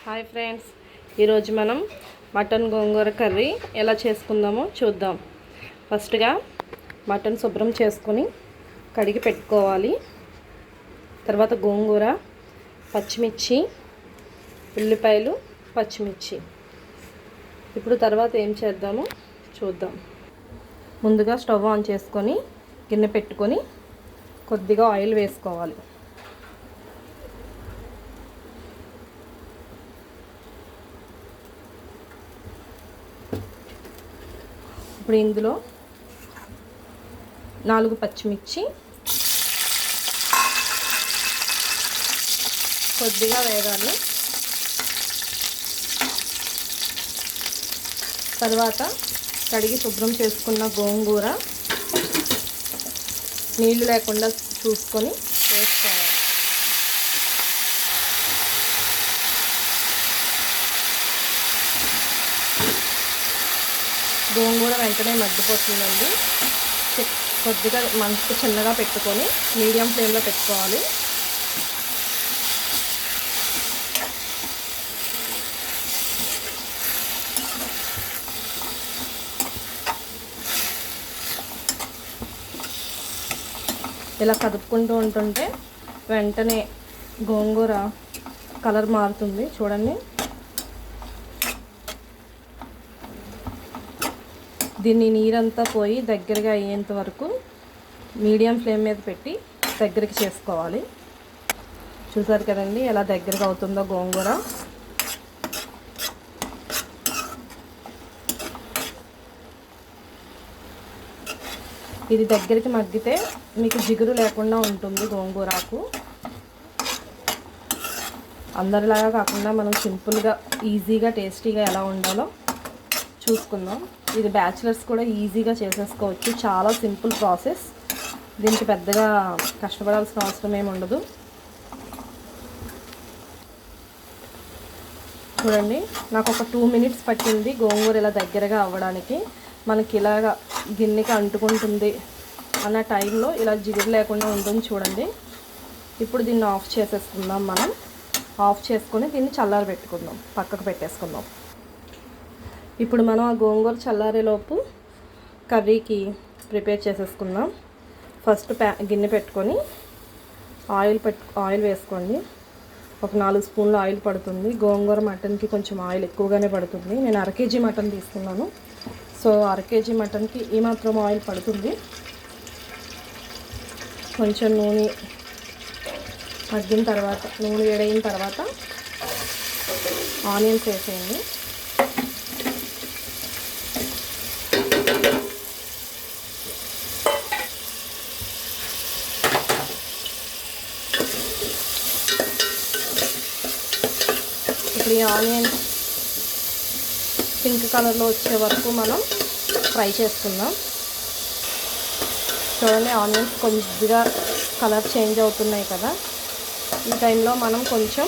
Hi friends, ఈరోజు మనం mutton గోంగూర curry ఎలా చేసుకుందామో చూద్దాం. ఫస్ట్గా మటన్ శుభ్రం చేసుకొని కడిగి పెట్టుకోవాలి. తర్వాత గోంగూర, పచ్చిమిర్చి, ఉల్లిపాయలు, పచ్చిమిర్చి. ఇప్పుడు తర్వాత ఏం చేద్దామో చూద్దాం. ముందుగా స్టవ్ ఆన్ చేసుకొని గిన్నె పెట్టుకొని కొద్దిగా ఆయిల్ వేసుకోవాలి. ఇప్పుడు ఇందులో 4 పచ్చిమిర్చి కొద్దిగా వేగాలి. తర్వాత కడిగి శుభ్రం చేసుకున్న గోంగూర నీళ్లు లేకుండా చూసుకొని వేసుకోవాలి. గోంగూర వెంటనే మగ్గిపోతుందండి. కొద్దిగా మంటకు చిన్నగా పెట్టుకొని మీడియం ఫ్లేమ్లో పెట్టుకోవాలి. ఇలా కదుపుకుంటూ ఉంటుంటే వెంటనే గోంగూర కలర్ మారుతుంది. చూడండి, దీన్ని నీరంతా పోయి దగ్గరగా అయ్యేంత వరకు మీడియం ఫ్లేమ్ మీద పెట్టి దగ్గరికి చేసుకోవాలి. చూసారు కదండి ఎలా దగ్గరగా అవుతుందో గోంగూర. ఇది దగ్గరికి మగ్గితే మీకు జిగురు లేకుండా ఉంటుంది గోంగూరకు. అందరిలాగా కాకుండా మనం సింపుల్గా ఈజీగా టేస్టీగా ఎలా ఉండాలో చూసుకుందాం. ఇది బ్యాచిలర్స్ కూడా ఈజీగా చేసేసుకోవచ్చు. చాలా సింపుల్ ప్రాసెస్. దీనికి పెద్దగా కష్టపడాల్సిన అవసరం ఏమి ఉండదు. చూడండి, నాకు ఒక 2 మినిట్స్ పట్టింది గోంగూర ఇలా దగ్గరగా అవ్వడానికి. మనకి ఇలాగా గిన్నెకి అంటుకుంటుంది అన్న టైంలో ఇలా జిగురు లేకుండా ఉంటుంది. చూడండి, ఇప్పుడు దీన్ని ఆఫ్ చేసేసుకుందాం. మనం ఆఫ్ చేసుకొని దీన్ని చల్లారి పెట్టుకుందాం, పక్కకు పెట్టేసుకుందాం. ఇప్పుడు మనం ఆ గోంగూర చల్లారేలోపు కర్రీకి ప్రిపేర్ చేసేసుకుందాం. ఫస్ట్ గిన్నె పెట్టుకొని ఆయిల్ వేసుకోండి. ఒక 4 స్పూన్లు ఆయిల్ పడుతుంది. గోంగూర మటన్కి కొంచెం ఆయిల్ ఎక్కువగానే పడుతుంది. నేను 1/2 కేజీ మటన్ తీసుకున్నాను. సో 1/2 కేజీ మటన్కి ఈ మాత్రం ఆయిల్ పడుతుంది. కొంచెం నూనె మగ్గిన తర్వాత, నూనె వేడైన తర్వాత ఆనియన్స్ వేసేయండి. ఇప్పుడు ఈ ఆనియన్స్ పింక్ కలర్లో వచ్చే వరకు మనం ఫ్రై చేసుకుందాం. చూడండి, ఆనియన్స్ కొద్దిగా కలర్ చేంజ్ అవుతున్నాయి కదా. ఈ టైంలో మనం కొంచెం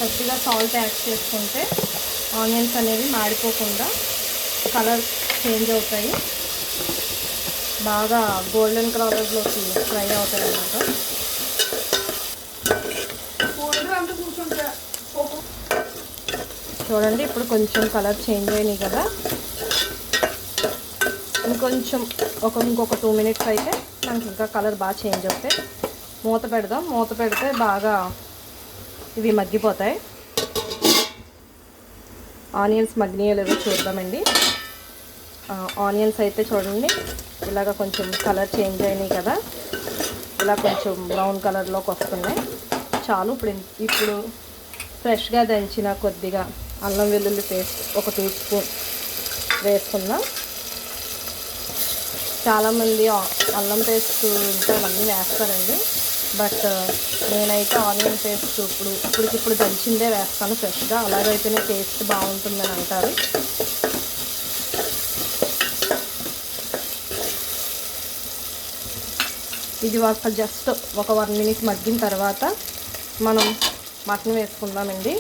కొద్దిగా సాల్ట్ యాడ్ చేసుకుంటే ఆనియన్స్ అనేవి మాడిపోకుండా కలర్ చేంజ్ అవుతాయి. బాగా గోల్డెన్ కలర్లోకి ఫ్రై అవుతాయి అన్నమాట. చూడండి, ఇప్పుడు కొంచెం కలర్ చేంజ్ అయినాయి కదా. ఇంకొక 2 మినిట్స్ అయితే మనకి ఇంకా కలర్ బాగా చేంజ్ అవుతాయి. మూత పెడదాం. మూత పెడితే బాగా ఇవి మగ్గిపోతాయి. ఆనియన్స్ మగ్గినాయో లేదో చూద్దామండి. ఆనియన్స్ అయితే చూడండి ఇలాగ కొంచెం కలర్ చేంజ్ అయినాయి కదా. ఇలా కొంచెం బ్రౌన్ కలర్లోకి వస్తున్నాయి. చాలు. ఇప్పుడు ఫ్రెష్గా దంచిన కొద్దిగా అల్లం వెల్లుల్లి పేస్ట్ ఒక 2 స్పూన్ వేసుకుందాం. చాలామంది అల్లం పేస్ట్ ఇంకా అవన్నీ వేస్తారండి. బట్ నేనైతే ఆనియన్ పేస్ట్ ఇప్పటికిప్పుడు దంచిందే వేస్తాను ఫ్రెష్గా. అలాగైతేనే టేస్ట్ బాగుంటుందని అంటారు. ఇది జస్ట్ ఒక 1 మినిట్ మగ్గిన తర్వాత మనం మటన్ వేసుకుందామండి.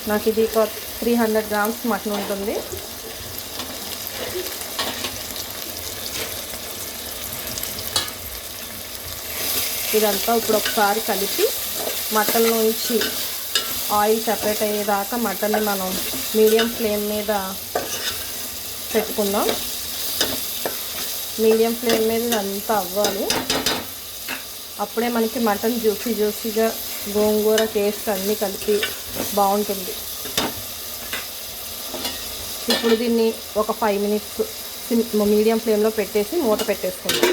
నాకు ఇది 300 గ్రామ్స్ మటన్ ఉంటుంది. ఇదంతా ఇప్పుడు ఒకసారి కలిపి మటన్ నుంచి ఆయిల్ సెపరేట్ అయ్యేదాకా మటన్ని మనం మీడియం ఫ్లేమ్ మీద పెట్టుకుందాం. మీడియం ఫ్లేమ్ మీద ఇదంతా అవ్వాలి. అప్పుడే మనకి మటన్ జ్యూసీగా గోంగూర టేస్ట్ అన్నీ కలిపి బాగుంటుంది. ఇప్పుడు దీన్ని ఒక 5 మినిట్స్ మీడియం ఫ్లేమ్లో పెట్టేసి మూత పెట్టేసుకుందాం.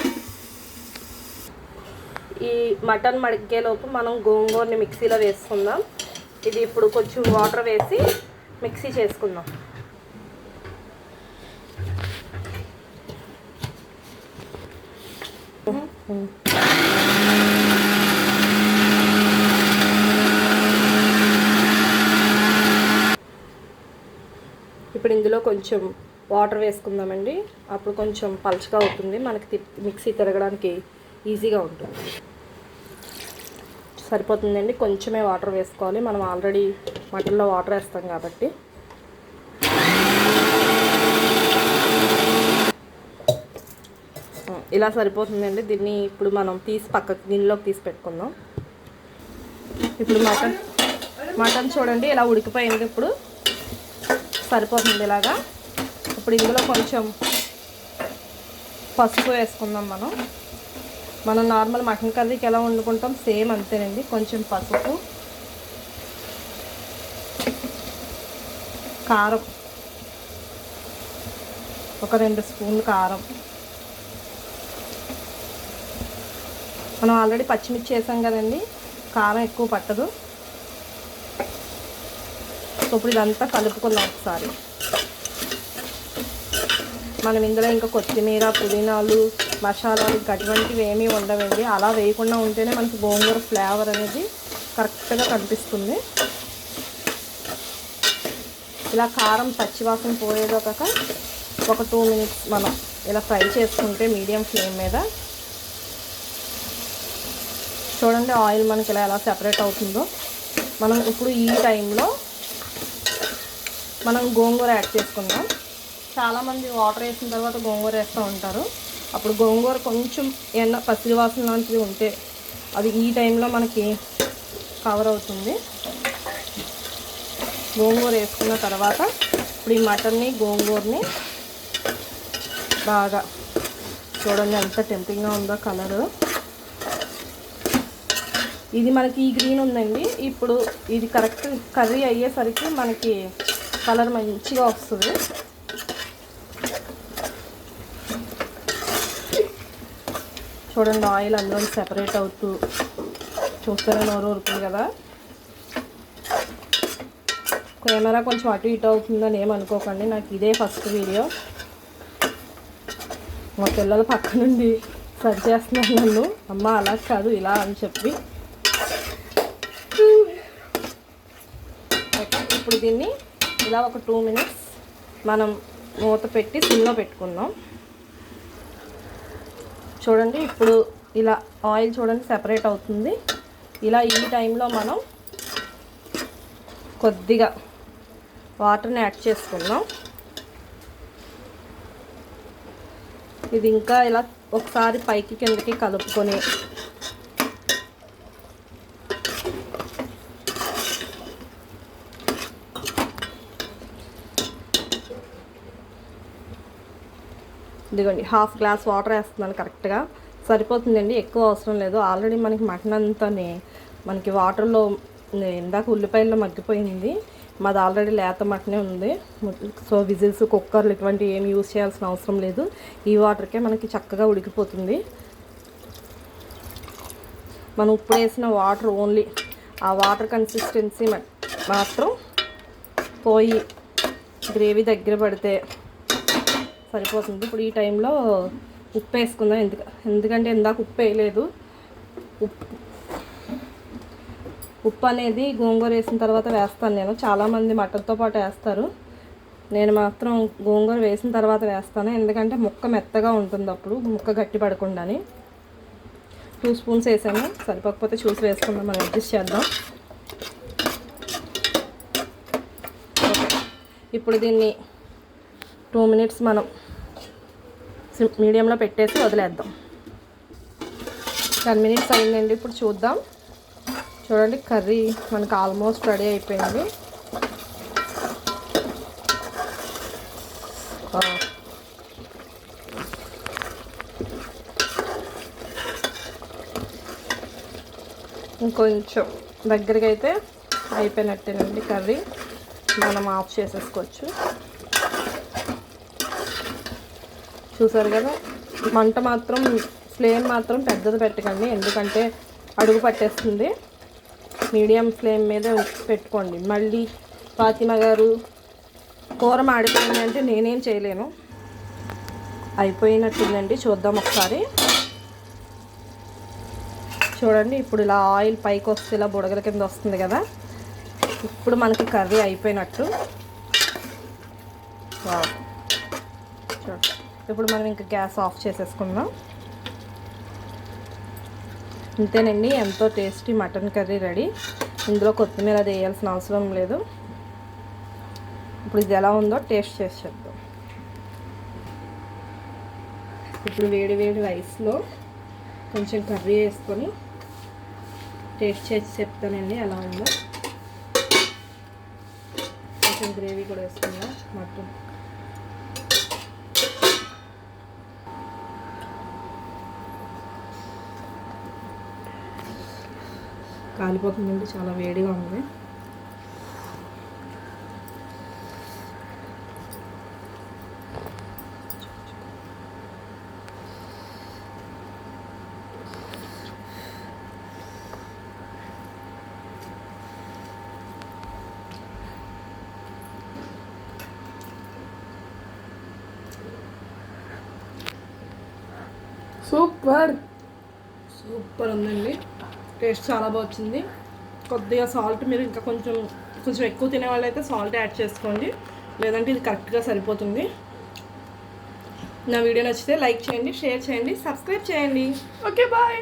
ఈ మటన్ మడిగేలోపు మనం గోంగూరని మిక్సీలో వేసుకుందాం. ఇది ఇప్పుడు కొంచెం వాటర్ వేసి మిక్సీ చేసుకుందాం. ఇప్పుడు ఇందులో కొంచెం వాటర్ వేసుకుందామండి. అప్పుడు కొంచెం పలుచగా అవుతుంది, మనకి మిక్సీ తిరగడానికి ఈజీగా ఉంటుంది. సరిపోతుందండి, కొంచెమే వాటర్ వేసుకోవాలి, మనం ఆల్రెడీ మటన్లో వాటర్ వేస్తాం కాబట్టి. ఇలా సరిపోతుందండి. దీన్ని ఇప్పుడు మనం తీసి పక్కకు గిన్నెలోకి తీసి పెట్టుకుందాం. ఇప్పుడు మటన్ చూడండి ఇలా ఉడికిపోయింది. ఇప్పుడు సరిపోతుంది ఇలాగా. ఇప్పుడు ఇందులో కొంచెం పసుపు వేసుకుందాం. మనం నార్మల్ మటన్ కర్రీకి ఎలా వండుకుంటాం సేమ్ అంతేనండి. కొంచెం పసుపు, కారం, ఒక 2 స్పూన్లు కారం. మనం ఆల్రెడీ పచ్చిమిర్చి వేసాం కదండి, కారం ఎక్కువ పట్టదు. సో ఇప్పుడు ఇదంతా కలుపుకుందాం ఒకసారి. మనం ఇందులో ఇంకా కొత్తిమీర, పుదీనాలు, మసాలాలు అటువంటివి ఏమీ ఉండవండి. అలా వేయకుండా ఉంటేనే మనకి గోంగూర ఫ్లేవర్ అనేది కరెక్ట్గా కనిపిస్తుంది. ఇలా కారం పచ్చివాసన పోయేది ఒక 2 మినిట్స్ మనం ఇలా ఫ్రై చేసుకుంటే మీడియం ఫ్లేమ్ మీద. చూడండి ఆయిల్ మనకి ఎలా సెపరేట్ అవుతుందో. మనం ఇప్పుడు ఈ టైంలో మనం గోంగూర యాడ్ చేసుకుందాం. చాలామంది వాటర్ వేసిన తర్వాత గోంగూర వేస్తూ ఉంటారు. అప్పుడు గోంగూర కొంచెం పసిరి వాసన లాంటిది ఉంటే అది ఈ టైంలో మనకి కవర్ అవుతుంది. గోంగూర వేసుకున్న తర్వాత ఇప్పుడు ఈ మటన్ని గోంగూరని బాగా చూడండి ఎంత టెంప్టింగ్గా ఉందో కలరు. ఇది మనకి ఈ గ్రీన్ ఉందండి. ఇప్పుడు ఇది కరెక్ట్ కర్రీ అయ్యేసరికి మనకి కలర్ మంచిగా వస్తుంది. చూడండి ఆయిల్ అందులో సెపరేట్ అవుతూ చూస్తేనే నోరు ఊరుతుంది కదా. కెమెరా కొంచెం అటు ఇటు అవుతుందని ఏమనుకోకండి, నాకు ఇదే ఫస్ట్ వీడియో. మా పిల్లలు పక్క నుండి సరి చేస్తున్నారు నన్ను, అమ్మ అలా కాదు ఇలా అని చెప్పి. ఇప్పుడు దీన్ని ఇలా ఒక 2 మినిట్స్ మనం మూత పెట్టి సిమ్లో పెట్టుకుందాం. చూడండి ఇప్పుడు ఇలా ఆయిల్ చూడండి సెపరేట్ అవుతుంది. ఇలా ఈ టైంలో మనం కొద్దిగా వాటర్ని యాడ్ చేసుకుందాం. ఇది ఇంకా ఇలా ఒకసారి పైకి కిందకి కలుపుకొని ఇదిగోండి 1/2 గ్లాస్ వాటర్ వేస్తున్నాను. కరెక్ట్గా సరిపోతుందండి, ఎక్కువ అవసరం లేదు. ఆల్రెడీ మనకి మటన్ అంతానే మనకి వాటర్లో ఇందాక ఉల్లిపాయల్లో మగ్గిపోయింది. మాది ఆల్రెడీ లేత మటనే ఉంది. సో విజిల్స్, కుక్కర్లు ఇటువంటివి ఏమి యూజ్ చేయాల్సిన అవసరం లేదు. ఈ వాటర్కే మనకి చక్కగా ఉడికిపోతుంది. మనం ఉప్పు వేసిన వాటర్ ఓన్లీ ఆ వాటర్ కన్సిస్టెన్సీ మాత్రం పోయి గ్రేవీ దగ్గర పడితే సరిపోతుంది. ఇప్పుడు ఈ టైంలో ఉప్పు వేసుకుందాం. ఎందుకంటే ఇందాక ఉప్పు వేయలేదు. ఉప్పు అనేది గోంగూర వేసిన తర్వాత వేస్తాను నేను. చాలామంది మటన్తో పాటు వేస్తారు, నేను మాత్రం గోంగూర వేసిన తర్వాత వేస్తాను. ఎందుకంటే ముక్క మెత్తగా ఉంటుంది, అప్పుడు ముక్క గట్టి పడకుండాని. 2 స్పూన్స్ వేసాను, సరిపోకపోతే చూసి వేసుకుందాం, మనం అడ్జస్ట్ చేద్దాం. ఓకే, ఇప్పుడు దీన్ని 2 మినిట్స్ మనం మీడియంలో పెట్టేసి వదిలేద్దాం. 10 మినిట్స్ అయిందండి. ఇప్పుడు చూద్దాం. చూడండి, కర్రీ మనకు ఆల్మోస్ట్ రెడీ అయిపోయింది. ఇంకొంచెం దగ్గరికి అయితే అయిపోయినట్టేనండి కర్రీ. మనం ఆఫ్ చేసేసుకోవచ్చు. చూసారు కదా, మంట మాత్రం ఫ్లేమ్ మాత్రం పెద్దది పెట్టకండి, ఎందుకంటే అడుగు పట్టేస్తుంది. మీడియం ఫ్లేమ్ మీద పెట్టుకోండి. మళ్ళీ ఫాతిమా గారు కూర మాడిపోయింది అంటే నేనేం చేయలేను. అయిపోయినట్టుందండి. చూద్దాం ఒకసారి. చూడండి, ఇప్పుడు ఇలా ఆయిల్ పైకి వస్తే ఇలా బుడగల కింద వస్తుంది కదా, ఇప్పుడు మనకి కర్రీ అయిపోయినట్టు. చూడండి, ఇప్పుడు మనం ఇంకా గ్యాస్ ఆఫ్ చేసేసుకుందాం. ఇంతేనండి, ఎంతో టేస్టీ మటన్ కర్రీ రెడీ. ఇందులో కొత్తిమీర అది వేయాల్సిన అవసరం లేదు. ఇప్పుడు ఇది ఎలా ఉందో టేస్ట్ చేసి చెప్తాం. ఇప్పుడు వేడి వేడి రైస్లో కొంచెం కర్రీ వేసుకొని టేస్ట్ చేసి చెప్తానండి ఎలా ఉందో. కొంచెం గ్రేవీ కూడా వేసుకుందాం. మటన్ కాలిపోతుందండి, చాలా వేడిగా ఉంది. సూపర్ ఉందండి. టేస్ట్ చాలా బాగా వచ్చింది. కొద్దిగా సాల్ట్ మీరు ఇంకా కొంచెం ఎక్కువ తినే వాళ్ళైతే సాల్ట్ యాడ్ చేసుకోండి, లేదంటే ఇది కరెక్ట్గా సరిపోతుంది. నా వీడియో నచ్చితే లైక్ చేయండి, షేర్ చేయండి, సబ్స్క్రైబ్ చేయండి. Okay, bye.